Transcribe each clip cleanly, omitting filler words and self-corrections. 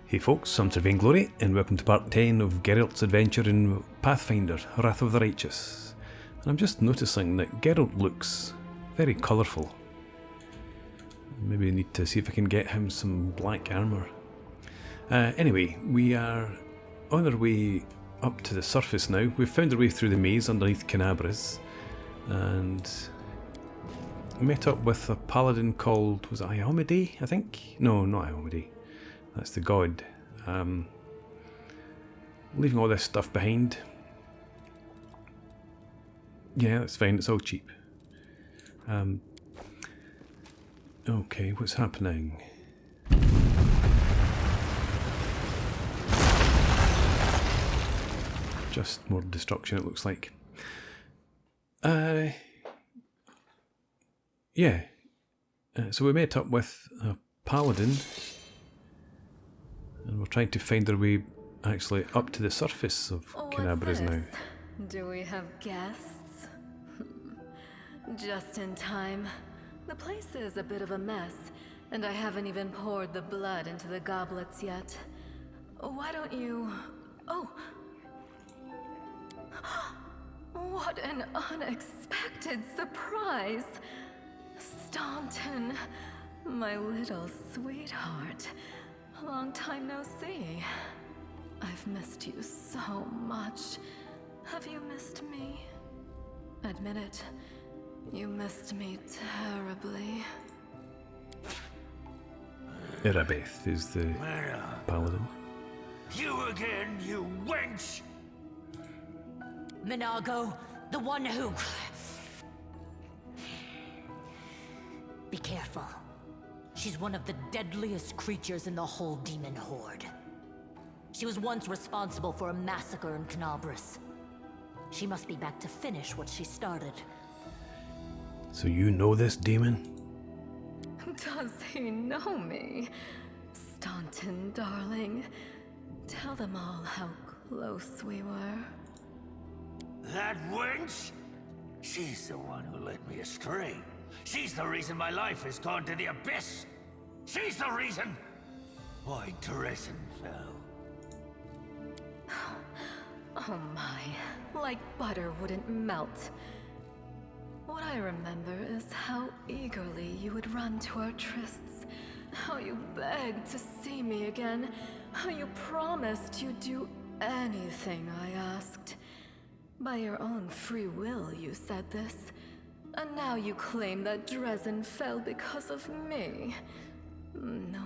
Hey folks, I'm Sir Vainglory, and welcome to part 10 of Geralt's adventure in Pathfinder, Wrath of the Righteous. And I'm just noticing that Geralt looks very colourful. Maybe I need to see if I can get him some black armour. Anyway, we are on our way up to the surface now. We've found our way through the maze underneath Kenabres, and met up with a paladin called, was it Iomade, I think? No, not Iomade. That's the god. Leaving all this stuff behind. Yeah, that's fine, it's all cheap. Okay, what's happening? Just more destruction, it looks like. Yeah. So we met up with a paladin. And we're trying to find our way actually up to the surface of Kenabres now. Do we have guests? Just in time. The place is a bit of a mess, and I haven't even poured the blood into the goblets yet. Why don't you... Oh! What an unexpected surprise! Staunton, my little sweetheart. Long time no see. I've missed you so much. Have you missed me? Admit it. You missed me terribly. Irabeth is the paladin. You again, you wench! Minago, the one who... Be careful. She's one of the deadliest creatures in the whole demon horde. She was once responsible for a massacre in Kenabres. She must be back to finish what she started. So you know this demon? Does he know me? Staunton, darling. Tell them all how close we were. That wench? She's the one who led me astray. She's the reason my life has gone to the abyss. She's the reason why Dresden fell. Oh my, like butter wouldn't melt. What I remember is how eagerly you would run to our trysts, how you begged to see me again, how you promised you'd do anything I asked. By your own free will, you said this. And now you claim that Dresden fell because of me. No,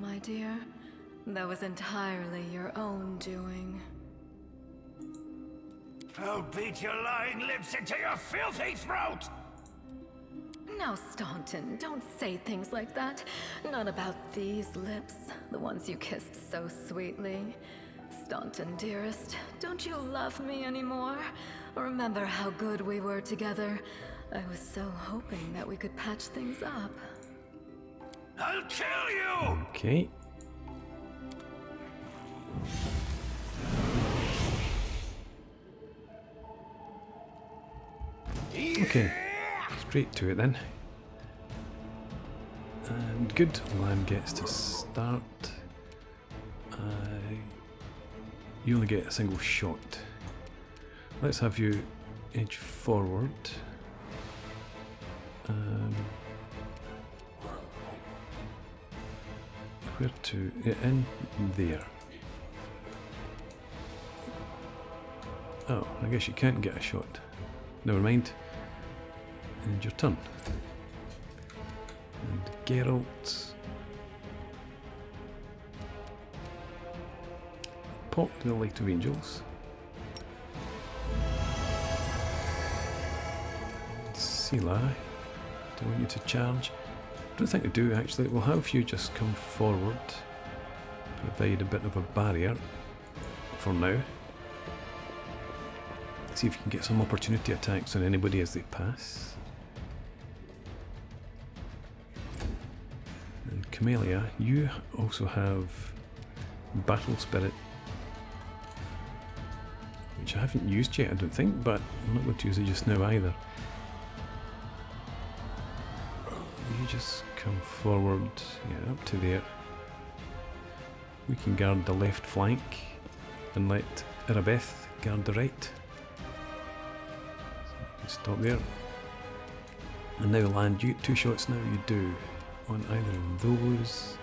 my dear. That was entirely your own doing. I'll beat your lying lips into your filthy throat! Now, Staunton, don't say things like that. Not about these lips, the ones you kissed so sweetly. Staunton, dearest, don't you love me anymore? Remember how good we were together? I was so hoping that we could patch things up. I'll kill you! Okay. Okay, straight to it then. And good, Land gets to start. You only get a single shot. Let's have you edge forward. Where to? Yeah, in there. Oh, I guess you can't get a shot. Never mind. And your turn. And Geralt. Pop the Light of Angels. Sila. Do I want you to charge? I don't think I do actually. We'll have you just come forward. Provide a bit of a barrier for now. See if you can get some opportunity attacks on anybody as they pass. And Camellia, you also have Battle Spirit, which I haven't used yet I don't think, but I'm not going to use it just now either. You just come forward, yeah, up to there. We can guard the left flank and let Arabeth guard the right. So we can stop there. And now land. You get 2 shots now, you do. On either of those.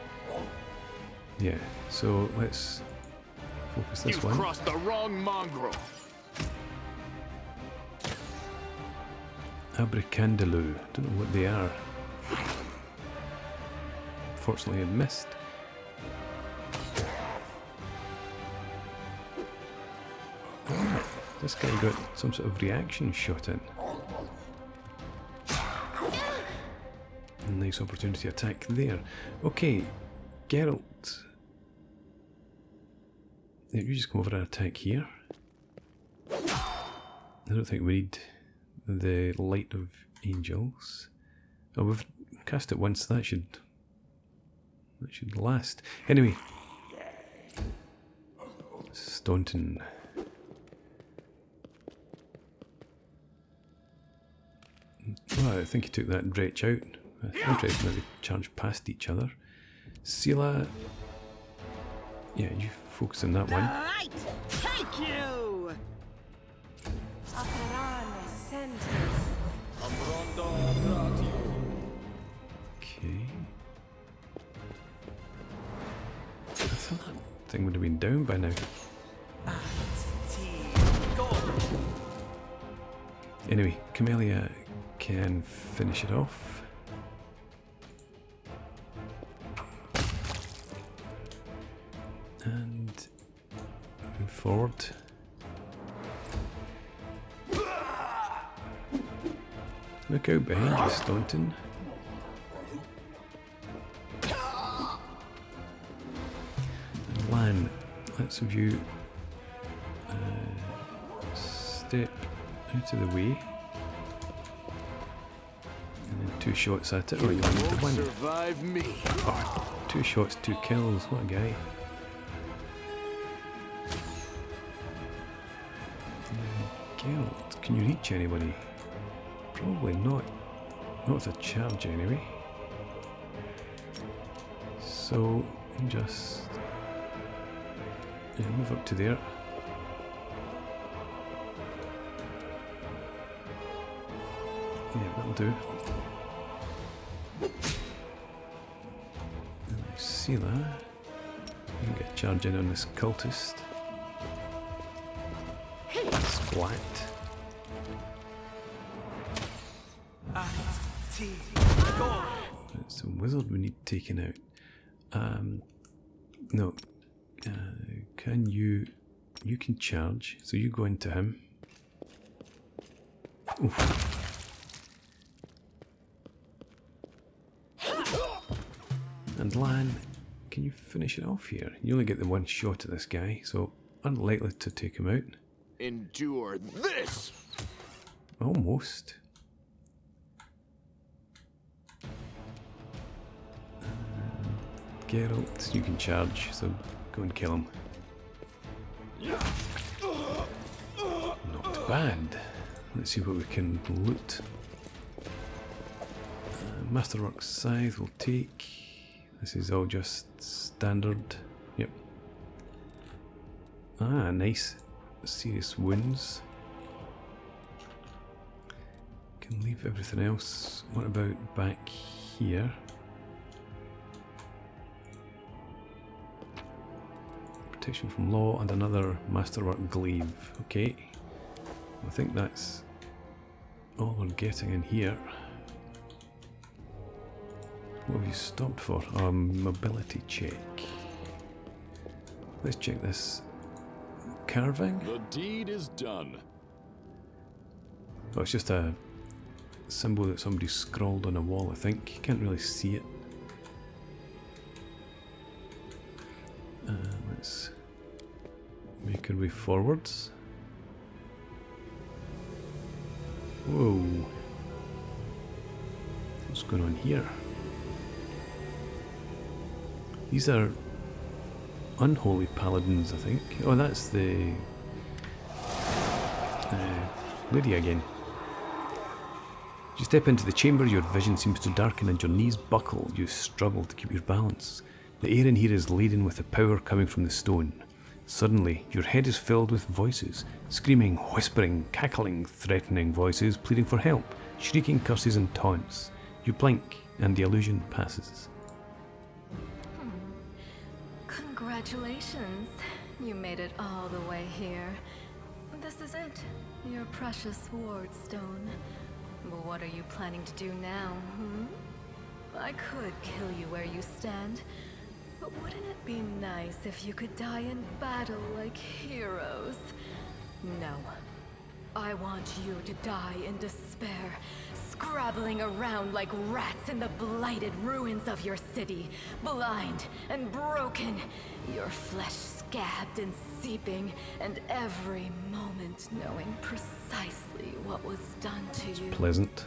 Yeah, so let's focus this one. You've crossed the wrong mongrel. Abracandaloo. Don't know what they are. Fortunately, I missed. Oh, this guy got some sort of reaction shot in. A nice opportunity to attack there. Okay, Geralt. Yeah, you just come over and attack here. I don't think we need the Light of Angels. Oh, we've cast it once. That should last. Anyway, Staunton. Well, I think he took that dretch out. Interesting how they charge past each other. Sela. Yeah, you focus on that one. Right, take you. Okay. I thought that thing would have been down by now. Anyway, Camellia can finish it off. And move forward. Look out behind you, Staunton. And Lan, let's have you step out of the way. And then 2 shots at it. Oh, you need the one. Survive me. Oh, 2 shots, 2 kills. What a guy. Geralt, can you reach anybody? Probably not. Not with a charge anyway. So, just move up to there. Yeah, that'll do. And I see that. You can get a charge in on this cultist. Splat. It's a wizard we need taken out. No. Can you can charge, so you go into him. Oof. And Lan, can you finish it off here? You only get the 1 shot at this guy, so unlikely to take him out. Endure this. Almost. Geralt, you can charge, so go and kill him. Not bad. Let's see what we can loot. Masterworks Scythe will take. This is all just standard. Yep. Ah, nice. Serious wounds. Can leave everything else. What about back here? Protection from law and another masterwork glaive. Okay. I think that's all we're getting in here. What have you stopped for? Mobility check. Let's check this. Carving? The deed is done. Oh, it's just a symbol that somebody scrawled on a wall, I think. You can't really see it. Let's make our way forwards. Whoa. What's going on here? These are unholy paladins, I think. Oh, that's the lady again. As you step into the chamber, your vision seems to darken and your knees buckle. You struggle to keep your balance. The air in here is laden with the power coming from the stone. Suddenly, your head is filled with voices, screaming, whispering, cackling, threatening voices, pleading for help, shrieking curses and taunts. You blink, and the illusion passes. Congratulations. You made it all the way here. This is it, your precious wardstone. But what are you planning to do now, I could kill you where you stand, but wouldn't it be nice if you could die in battle like heroes? No. I want you to die in despair, scrabbling around like rats in the blighted ruins of your city, blind and broken, your flesh scabbed and seeping, and every moment knowing precisely what was done to you. Pleasant.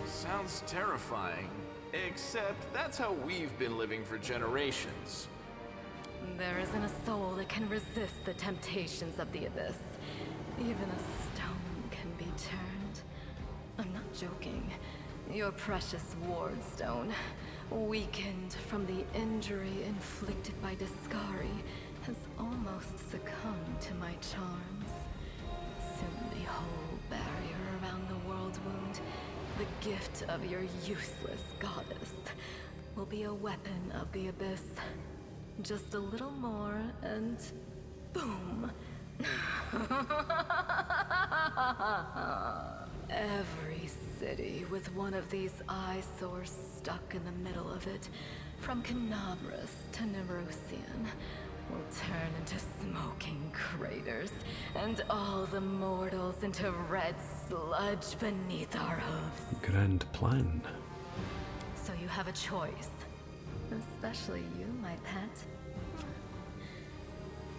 Sounds terrifying. Except that's how we've been living for generations. There isn't a soul that can resist the temptations of the abyss. Even a stone can be turned. I'm not joking. Your precious wardstone, weakened from the injury inflicted by Discari, has almost succumbed to my charms. Soon the whole barrier around the world wound, the gift of your useless goddess, will be a weapon of the abyss. Just a little more and boom. Every city with one of these eyesores stuck in the middle of it, from Kenabres to Nerosian, will turn into smoking craters, and all the mortals into red sludge beneath our hooves. Grand plan. So you have a choice. Especially you, my pet.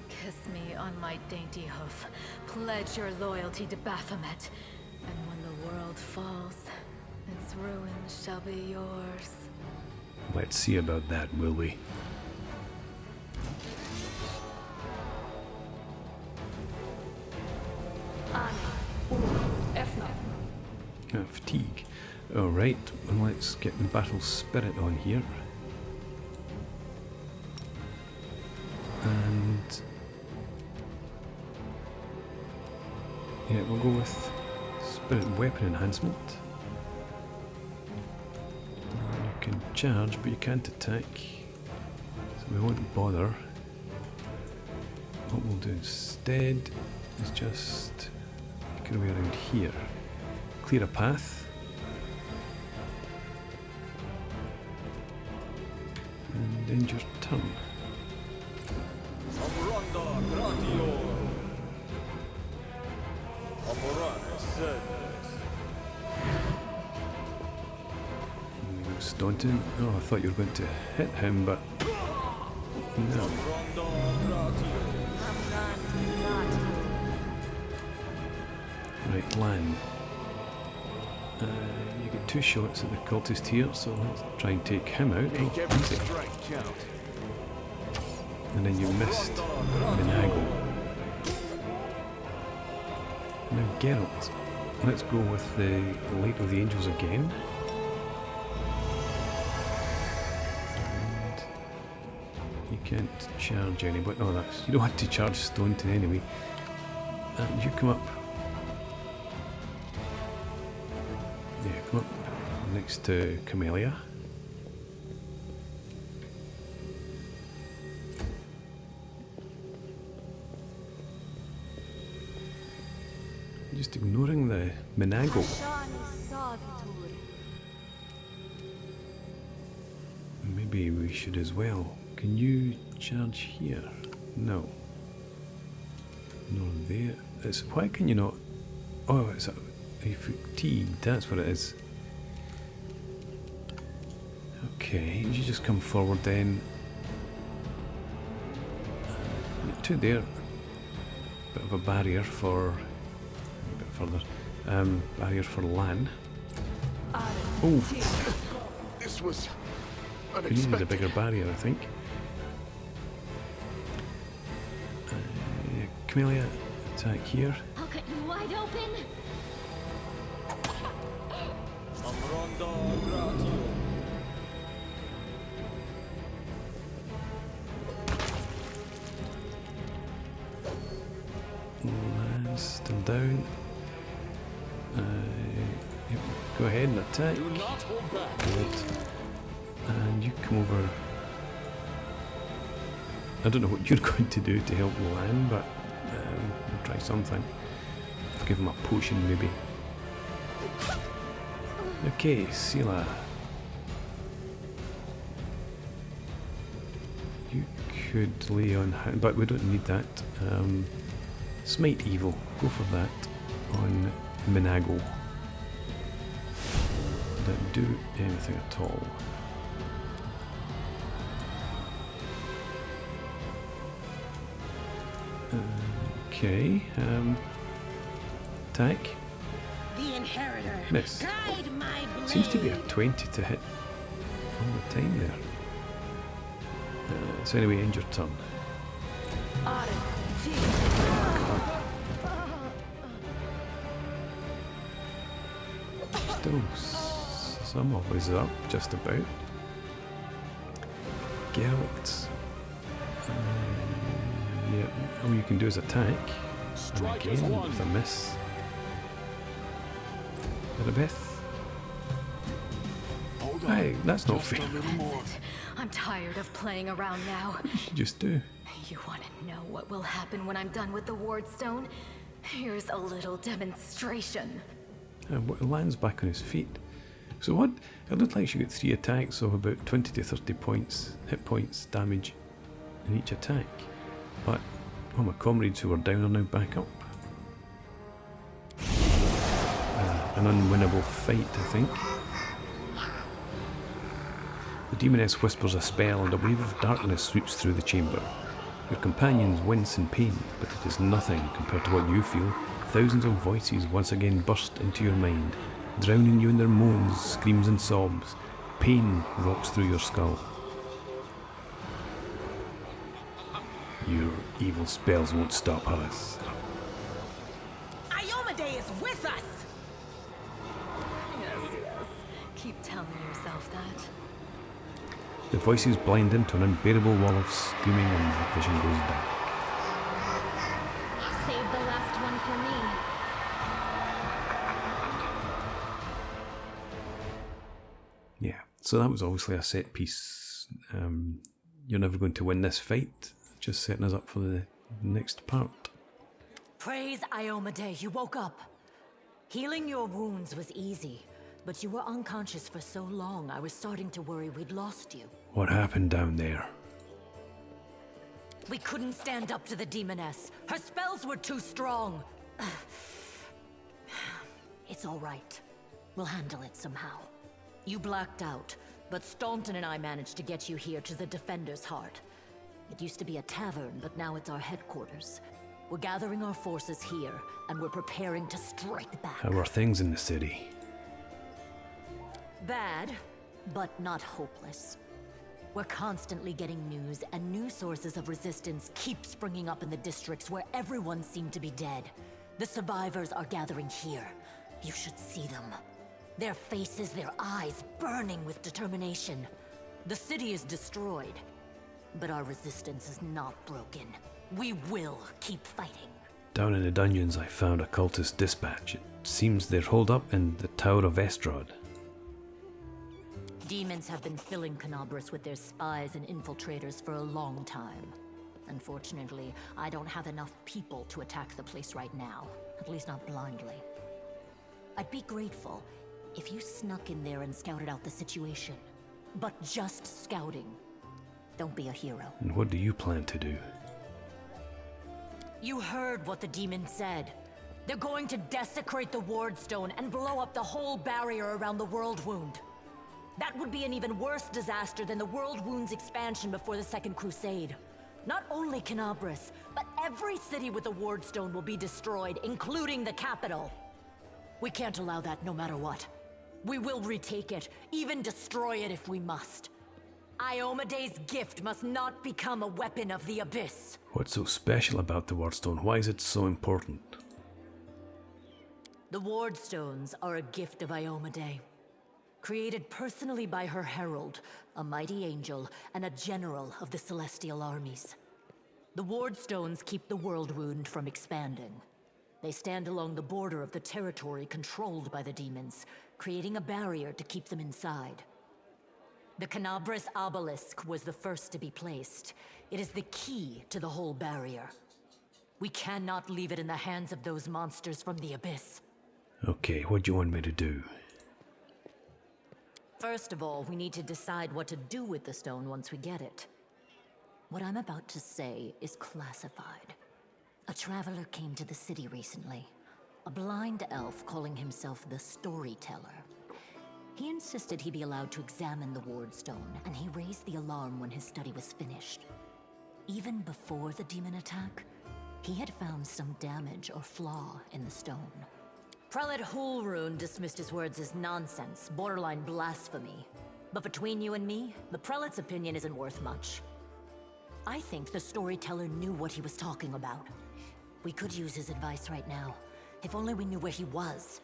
Kiss me on my dainty hoof. Pledge your loyalty to Baphomet. And when the world falls, its ruin shall be yours. Let's see about that, will we? Fatigue. Alright, well, let's get the battle spirit on here. And yeah, we'll go with spirit weapon enhancement. You can charge, but you can't attack, so we won't bother. What we'll do instead is just make our way around here. Clear a path. And end your turn. And we go Staunton. Oh, I thought you were going to hit him, but no. Right, Lan. You get 2 shots at the cultist here, so let's try and take him out. Make Oh, every easy. strike count. And then you missed Minago. Now Geralt. Let's go with the Light of the Angels again. And you can't charge anybody. No, that's, you don't want to charge Staunton anyway. And you come up. Yeah, come up next to Camellia. Just ignoring the Minago. Maybe we should as well. Can you charge here? No. Nor there. It's, why can you not? Oh, it's a fatigued. That's what it is. Okay, you just come forward then. 2 there. Bit of a barrier for. A bit further. Barrier for Lan. Oh, This was we needed a unexpected. bigger barrier, I think. Yeah, Camellia, attack here. I'll cut you wide open. down. Yep, go ahead and attack. Do not hold back. Good. And you come over. I don't know what you're going to do to help land, but we'll try something. Give him a potion, maybe. Okay, Sela. You could lay on hand, but we don't need that. Smite Evil. Go for that on Minago. Don't do anything at all. Okay. Attack. The inheritor. Miss. Guide my blade. Seems to be a 20 to hit all the time there. So anyway, end your turn. Still some of us up, just about. Geralt. Yeah, all you can do is attack. And again, with a miss. Annabeth. Hey, that's not fair. I'm tired of playing around now. What did you just do? You want to know what will happen when I'm done with the Wardstone? Here's a little demonstration. And lands back on his feet. So what? It looked like she got 3 attacks of about 20 to 30 points, hit points, damage in each attack. But all my comrades who were down are now back up. An unwinnable fight, I think. The demoness whispers a spell and a wave of darkness sweeps through the chamber. Your companions wince in pain, but it is nothing compared to what you feel. Thousands of voices once again burst into your mind, drowning you in their moans, screams and sobs. Pain rocks through your skull. Your evil spells won't stop us. Iomedae is with us! Yes. Keep telling yourself that. The voices blind into an unbearable wall of screaming and the vision goes dark. Save the last one for me. Yeah, so that was obviously a set piece. You're never going to win this fight. Just setting us up for the next part. Praise Iomedae, you woke up. Healing your wounds was easy, but you were unconscious for so long I was starting to worry we'd lost you. What happened down there? We couldn't stand up to the demoness. Her spells were too strong. It's all right. We'll handle it somehow. You blacked out, but Staunton and I managed to get you here to the Defender's Heart. It used to be a tavern, but now it's our headquarters. We're gathering our forces here, and we're preparing to strike back. How are things in the city? Bad, but not hopeless. We're constantly getting news, and new sources of resistance keep springing up in the districts where everyone seemed to be dead. The survivors are gathering here. You should see them. Their faces, their eyes burning with determination. The city is destroyed, but our resistance is not broken. We will keep fighting. Down in the dungeons I found a cultist dispatch. It seems they're holed up in the Tower of Estrad. Demons have been filling Kenabres with their spies and infiltrators for a long time. Unfortunately, I don't have enough people to attack the place right now. At least not blindly. I'd be grateful if you snuck in there and scouted out the situation. But just scouting. Don't be a hero. And what do you plan to do? You heard what the demon said. They're going to desecrate the Wardstone and blow up the whole barrier around the World Wound. That would be an even worse disaster than the World Wound's expansion before the Second Crusade. Not only Kenabres, but every city with a Wardstone will be destroyed, including the capital. We can't allow that no matter what. We will retake it, even destroy it if we must. Iomedae's gift must not become a weapon of the Abyss. What's so special about the Wardstone? Why is it so important? The Wardstones are a gift of Iomedae. Created personally by her herald, a mighty angel, and a general of the celestial armies. The Wardstones keep the World Wound from expanding. They stand along the border of the territory controlled by the demons, creating a barrier to keep them inside. The Kenabres obelisk was the first to be placed. It is the key to the whole barrier. We cannot leave it in the hands of those monsters from the abyss. Okay, what do you want me to do? First of all, we need to decide what to do with the stone once we get it. What I'm about to say is classified. A traveler came to the city recently. A blind elf calling himself the Storyteller. He insisted he be allowed to examine the ward stone, and he raised the alarm when his study was finished. Even before the demon attack, he had found some damage or flaw in the stone. Prelate Hulrune dismissed his words as nonsense, borderline blasphemy. But between you and me, the prelate's opinion isn't worth much. I think the Storyteller knew what he was talking about. We could use his advice right now, if only we knew where he was.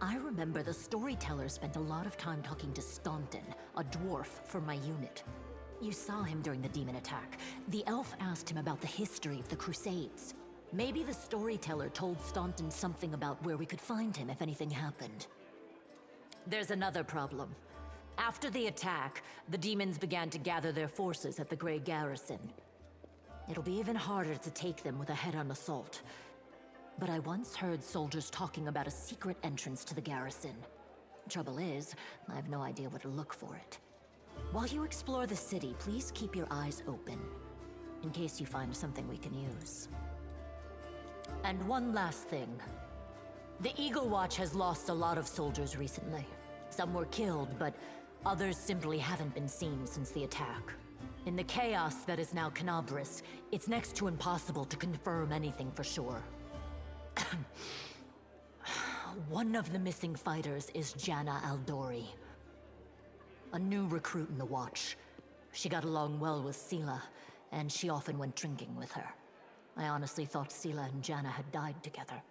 I remember the Storyteller spent a lot of time talking to Staunton, a dwarf from my unit. You saw him during the demon attack. The elf asked him about the history of the Crusades. Maybe the Storyteller told Staunton something about where we could find him if anything happened. There's another problem. After the attack, the demons began to gather their forces at the Grey Garrison. It'll be even harder to take them with a head-on assault. But I once heard soldiers talking about a secret entrance to the garrison. Trouble is, I have no idea where to look for it. While you explore the city, please keep your eyes open, in case you find something we can use. And one last thing. The Eagle Watch has lost a lot of soldiers recently. Some were killed, but others simply haven't been seen since the attack. In the chaos that is now Kenabres, it's next to impossible to confirm anything for sure. One of the missing fighters is Janna Aldori, a new recruit in the Watch. She got along well with Sela, and she often went drinking with her. I honestly thought Sela and Janna had died together.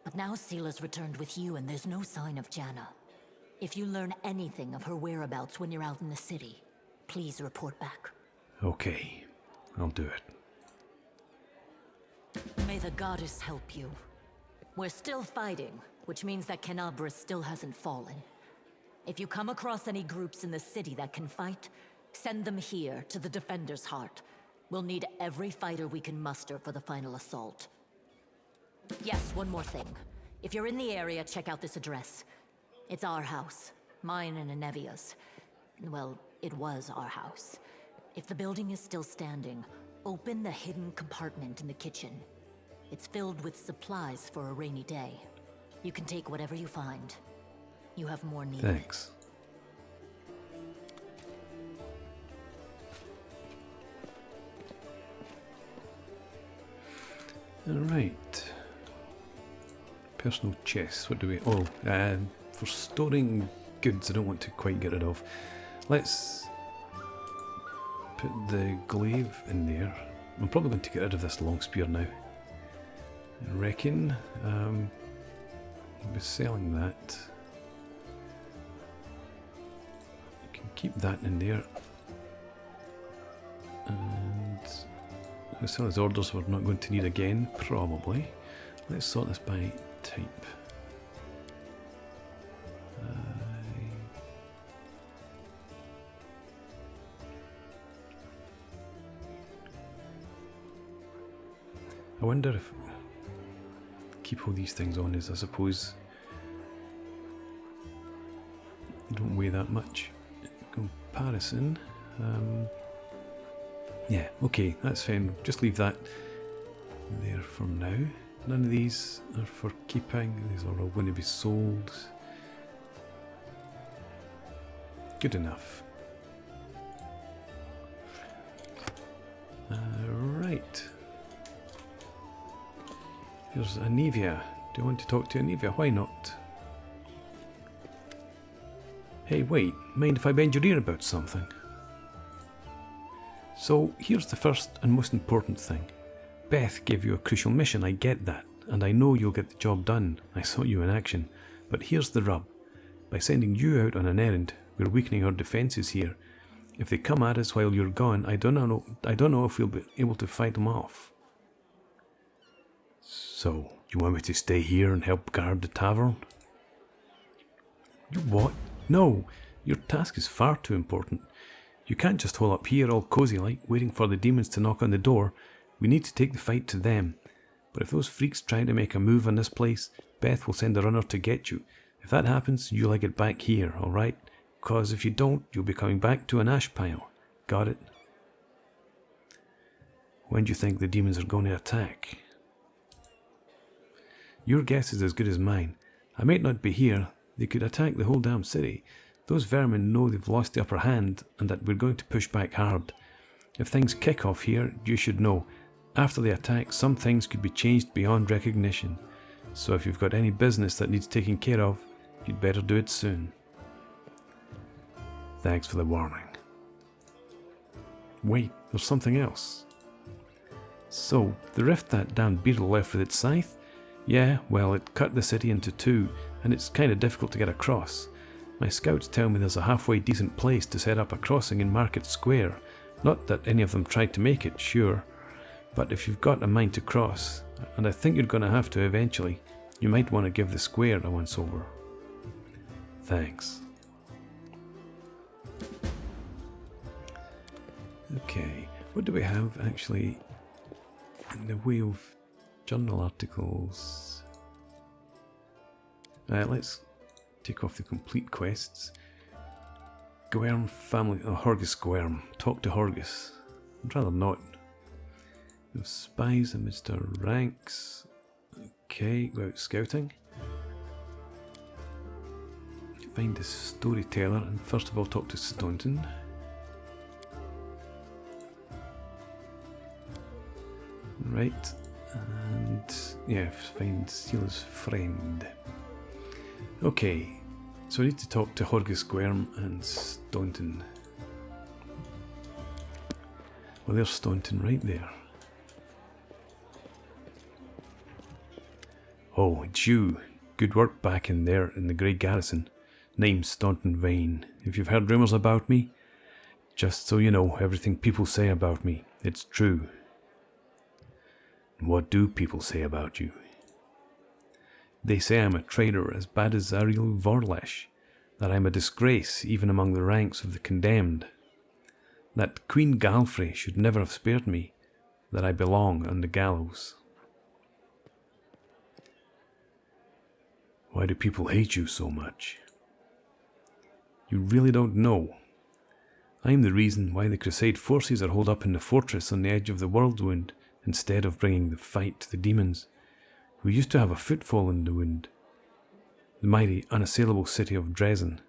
But now Sela's returned with you, and there's no sign of Janna. If you learn anything of her whereabouts when you're out in the city, please report back. Okay, I'll do it. May the goddess help you. We're still fighting, which means that Kenabres still hasn't fallen. If you come across any groups in the city that can fight, send them here to the Defender's Heart. We'll need every fighter we can muster for the final assault. Yes, one more thing. If you're in the area, check out this address. It's our house. Mine and Anevia's. Well, it was our house. If the building is still standing, open the hidden compartment in the kitchen. It's filled with supplies for a rainy day. You can take whatever you find. You have more need. Thanks. Alright. Personal chests. What do we... Oh, for storing goods I don't want to quite get rid of. Let's put the glaive in there. I'm probably going to get rid of this long spear now. I reckon. I'll be selling that. You can keep that in there. And some of these orders we're not going to need again, probably. Let's sort this by type. I wonder if keep all these things on is, I suppose, don't weigh that much. Comparison. Yeah, okay, that's fine. Just leave that there for now. None of these are for keeping. These are all going to be sold. Good enough. Right. Here's Anivia. Do you want to talk to Anivia? Why not? Hey, wait. Mind if I bend your ear about something? So, here's the first and most important thing. Beth gave you a crucial mission, I get that, and I know you'll get the job done. I saw you in action. But here's the rub. By sending you out on an errand, we're weakening our defences here. If they come at us while you're gone, I don't know if we'll be able to fight them off. So, you want me to stay here and help guard the tavern? You what? No! Your task is far too important. You can't just hole up here all cozy like, waiting for the demons to knock on the door. We need to take the fight to them. But if those freaks try to make a move on this place, Beth will send a runner to get you. If that happens, you'll like it back here, alright? Because if you don't, you'll be coming back to an ash pile. Got it? When do you think the demons are going to attack? Your guess is as good as mine. I might not be here. They could attack the whole damn city. Those vermin know they've lost the upper hand and that we're going to push back hard. If things kick off here, you should know. After the attack, some things could be changed beyond recognition. So if you've got any business that needs taking care of, you'd better do it soon. Thanks for the warning. Wait, there's something else. So, the rift that Dhampirs left with its scythe? Yeah, well, it cut the city into two, and it's kind of difficult to get across. My scouts tell me there's a halfway decent place to set up a crossing in Market Square. Not that any of them tried to make it, sure. But if you've got a mind to cross, and I think you're going to have to eventually, you might want to give the square a once-over. Thanks. Okay, what do we have actually in the way of journal articles? Let's take off the complete quests. Gwerm family, Horgus Gwerm. Talk to Horgus. I'd rather not. We have spies amidst our ranks. Okay, go out scouting. Find the storyteller and first of all talk to Staunton. Right, and yeah, find Steele's friend. Okay, so I need to talk to Horgus Gwerm and Staunton. Well, there's Staunton right there. Oh, it's you. Good work back in there in the Grey Garrison. Name's Staunton Vane. If you've heard rumours about me, just so you know, everything people say about me, it's true. What do people say about you? They say I'm a traitor as bad as Ariel Vorlesh, that I'm a disgrace even among the ranks of the condemned, that Queen Galfrey should never have spared me, that I belong on the gallows. Why do people hate you so much? You really don't know. I'm the reason why the Crusade forces are holed up in the fortress on the edge of the Worldwound, instead of bringing the fight to the demons. We used to have a footfall in the Wound, the mighty, unassailable city of Dresden.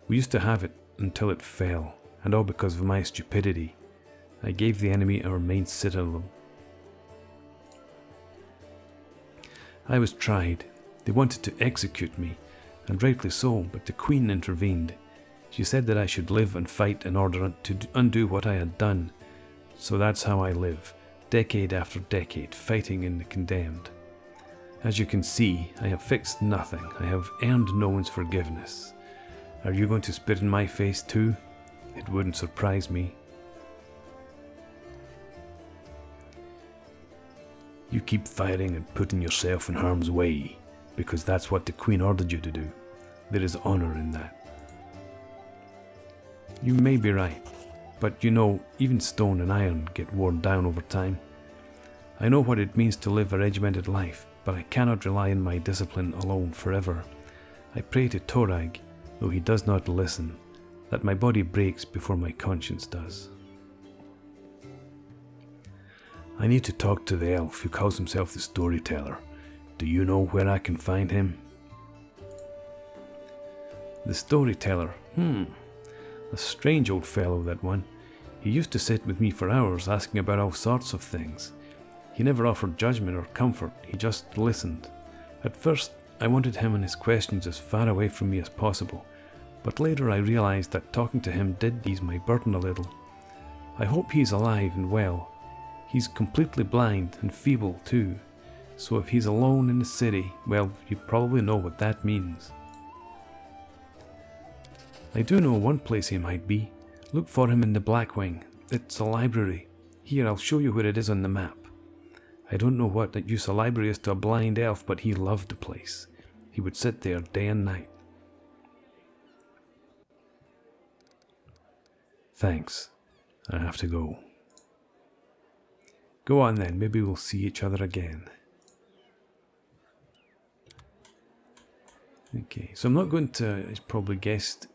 We used to have it until it fell, and all because of my stupidity. I gave the enemy our main citadel. I was tried. They wanted to execute me, and rightly so, but the Queen intervened. She said that I should live and fight in order to undo what I had done. So that's how I live. Decade after decade, fighting in the condemned. As you can see, I have fixed nothing. I have earned no one's forgiveness. Are you going to spit in my face too? It wouldn't surprise me. You keep fighting and putting yourself in harm's way, because that's what the Queen ordered you to do. There is honour in that. You may be right. But you know, even stone and iron get worn down over time. I know what it means to live a regimented life, but I cannot rely on my discipline alone forever. I pray to Torag, though he does not listen, that my body breaks before my conscience does. I need to talk to the elf who calls himself the storyteller. Do you know where I can find him? The storyteller, a strange old fellow, that one. He used to sit with me for hours asking about all sorts of things. He never offered judgment or comfort, he just listened. At first, I wanted him and his questions as far away from me as possible, but later I realized that talking to him did ease my burden a little. I hope he's alive and well. He's completely blind and feeble too, so if he's alone in the city, well, you probably know what that means. I do know one place he might be. Look for him in the Blackwing. It's a library. Here, I'll show you where it is on the map. I don't know what use a library is to a blind elf, but he loved the place. He would sit there day and night. Thanks. I have to go. Go on then, maybe we'll see each other again. Okay, so I'm not going to, as you probably guessed,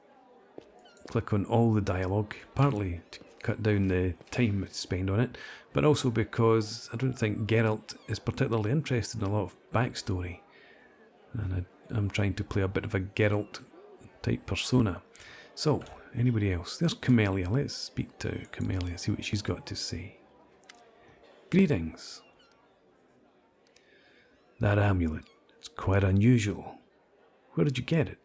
click on all the dialogue, partly to cut down the time I spend on it, but also because I don't think Geralt is particularly interested in a lot of backstory. And I'm trying to play a bit of a Geralt type persona. So, anybody else? There's Camellia. Let's speak to Camellia, see what she's got to say. Greetings. That amulet, it's quite unusual. Where did you get it?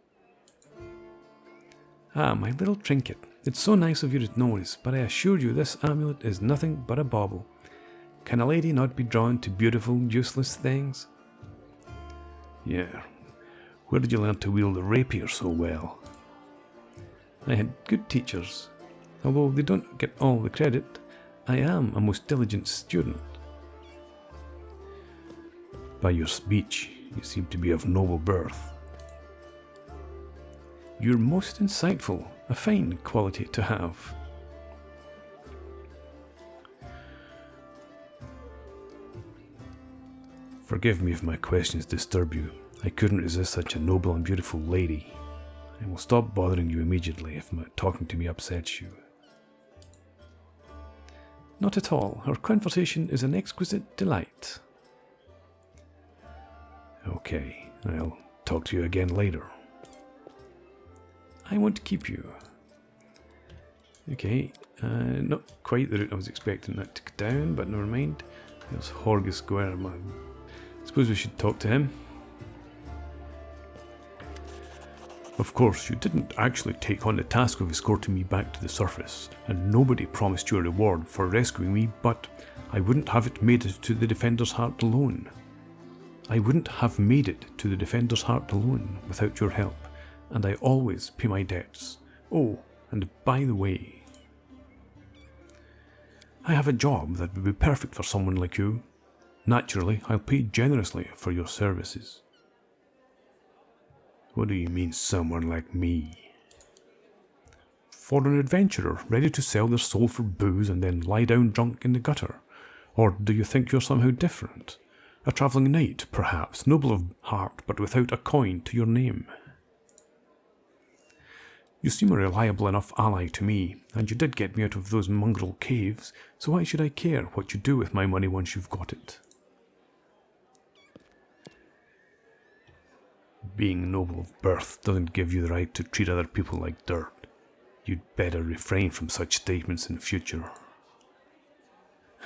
Ah, my little trinket. It's so nice of you to notice, but I assure you this amulet is nothing but a bauble. Can a lady not be drawn to beautiful, useless things? Yeah. Where did you learn to wield a rapier so well? I had good teachers. Although they don't get all the credit, I am a most diligent student. By your speech, you seem to be of noble birth. You're most insightful, a fine quality to have. Forgive me if my questions disturb you. I couldn't resist such a noble and beautiful lady. I will stop bothering you immediately if talking to me upsets you. Not at all. Our conversation is an exquisite delight. Okay, I'll talk to you again later. I want to keep you. Okay, not quite the route I was expecting that to go down, but never mind. There's Horgus Guerm. I suppose we should talk to him. Of course, you didn't actually take on the task of escorting me back to the surface, and nobody promised you a reward for rescuing me, but I wouldn't have it made it to the Defender's Heart alone. I wouldn't have made it to the Defender's Heart alone without your help, and I always pay my debts. Oh, and by the way, I have a job that would be perfect for someone like you. Naturally, I'll pay generously for your services. What do you mean, someone like me? For an adventurer ready to sell their soul for booze and then lie down drunk in the gutter? Or do you think you're somehow different? A travelling knight, perhaps, noble of heart, but without a coin to your name. You seem a reliable enough ally to me, and you did get me out of those mongrel caves, so why should I care what you do with my money once you've got it? Being noble of birth doesn't give you the right to treat other people like dirt. You'd better refrain from such statements in future.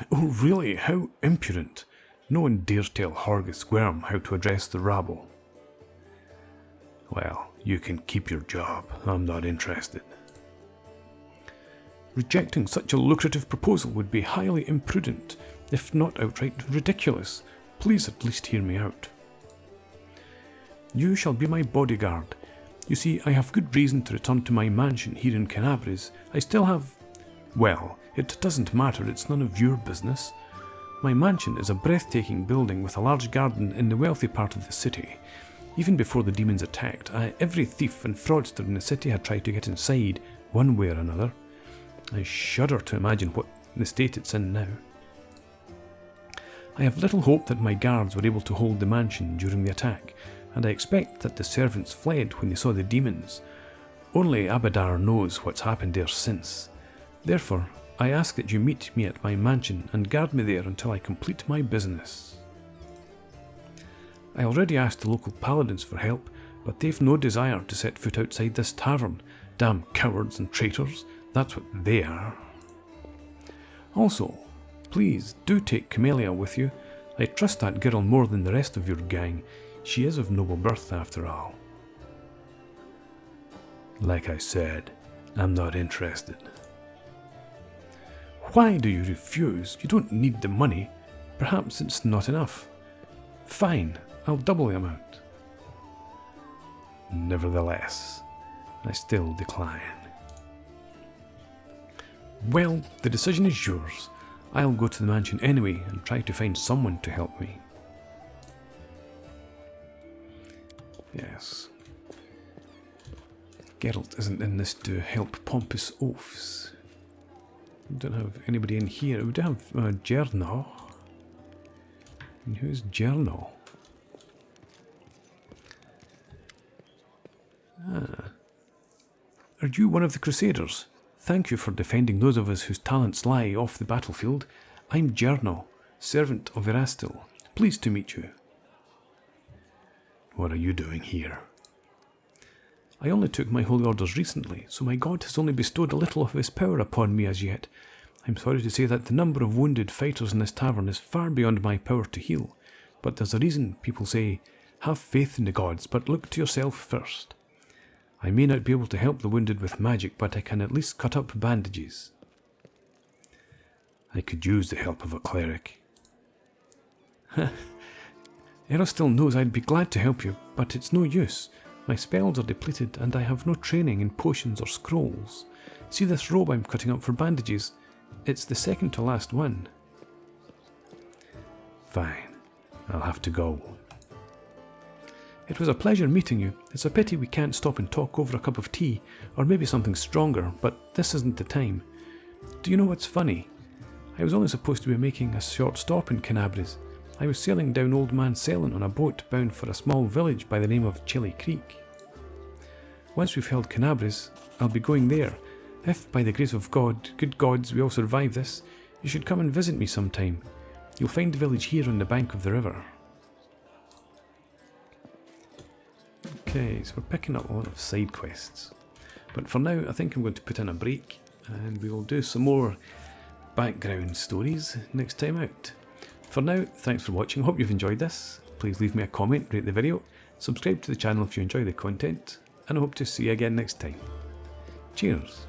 Oh really, how impudent. No one dares tell Horgus Guerm how to address the rabble. Well, you can keep your job. I'm not interested. Rejecting such a lucrative proposal would be highly imprudent, if not outright ridiculous. Please at least hear me out. You shall be my bodyguard. You see, I have good reason to return to my mansion here in Kenabres. I still have... Well, it doesn't matter, it's none of your business. My mansion is a breathtaking building with a large garden in the wealthy part of the city. Even before the demons attacked, every thief and fraudster in the city had tried to get inside, one way or another. I shudder to imagine what the state it's in now. I have little hope that my guards were able to hold the mansion during the attack, and I expect that the servants fled when they saw the demons. Only Abadar knows what's happened there since. Therefore, I ask that you meet me at my mansion and guard me there until I complete my business. I already asked the local paladins for help, but they've no desire to set foot outside this tavern. Damn cowards and traitors, that's what they are. Also, please do take Camellia with you. I trust that girl more than the rest of your gang. She is of noble birth after all. Like I said, I'm not interested. Why do you refuse? You don't need the money. Perhaps it's not enough. Fine, I'll double the amount. Nevertheless, I still decline. Well, the decision is yours. I'll go to the mansion anyway and try to find someone to help me. Yes. Geralt isn't in this to help pompous oafs. We don't have anybody in here. We do have Geralt. And who's Geralt? Ah. Are you one of the Crusaders? Thank you for defending those of us whose talents lie off the battlefield. I'm Geralt, servant of Erastil. Pleased to meet you. What are you doing here? I only took my holy orders recently, so my god has only bestowed a little of his power upon me as yet. I'm sorry to say that the number of wounded fighters in this tavern is far beyond my power to heal, but there's a reason people say, have faith in the gods, but look to yourself first. I may not be able to help the wounded with magic, but I can at least cut up bandages. I could use the help of a cleric. Erastil knows I'd be glad to help you, but it's no use. My spells are depleted and I have no training in potions or scrolls. See this robe I'm cutting up for bandages? It's the second to last one. Fine, I'll have to go. It was a pleasure meeting you. It's a pity we can't stop and talk over a cup of tea, or maybe something stronger, but this isn't the time. Do you know what's funny? I was only supposed to be making a short stop in Kenabres. I was sailing down Old Man Selin on a boat bound for a small village by the name of Chili Creek. Once we've held Kenabres, I'll be going there. If, by the grace of God, good gods, we all survive this, you should come and visit me sometime. You'll find the village here on the bank of the river. Okay, so we're picking up a lot of side quests. But for now, I think I'm going to put in a break, and we will do some more background stories next time out. For now, thanks for watching. Hope you've enjoyed this. Please leave me a comment, rate the video, subscribe to the channel if you enjoy the content, and I hope to see you again next time. Cheers!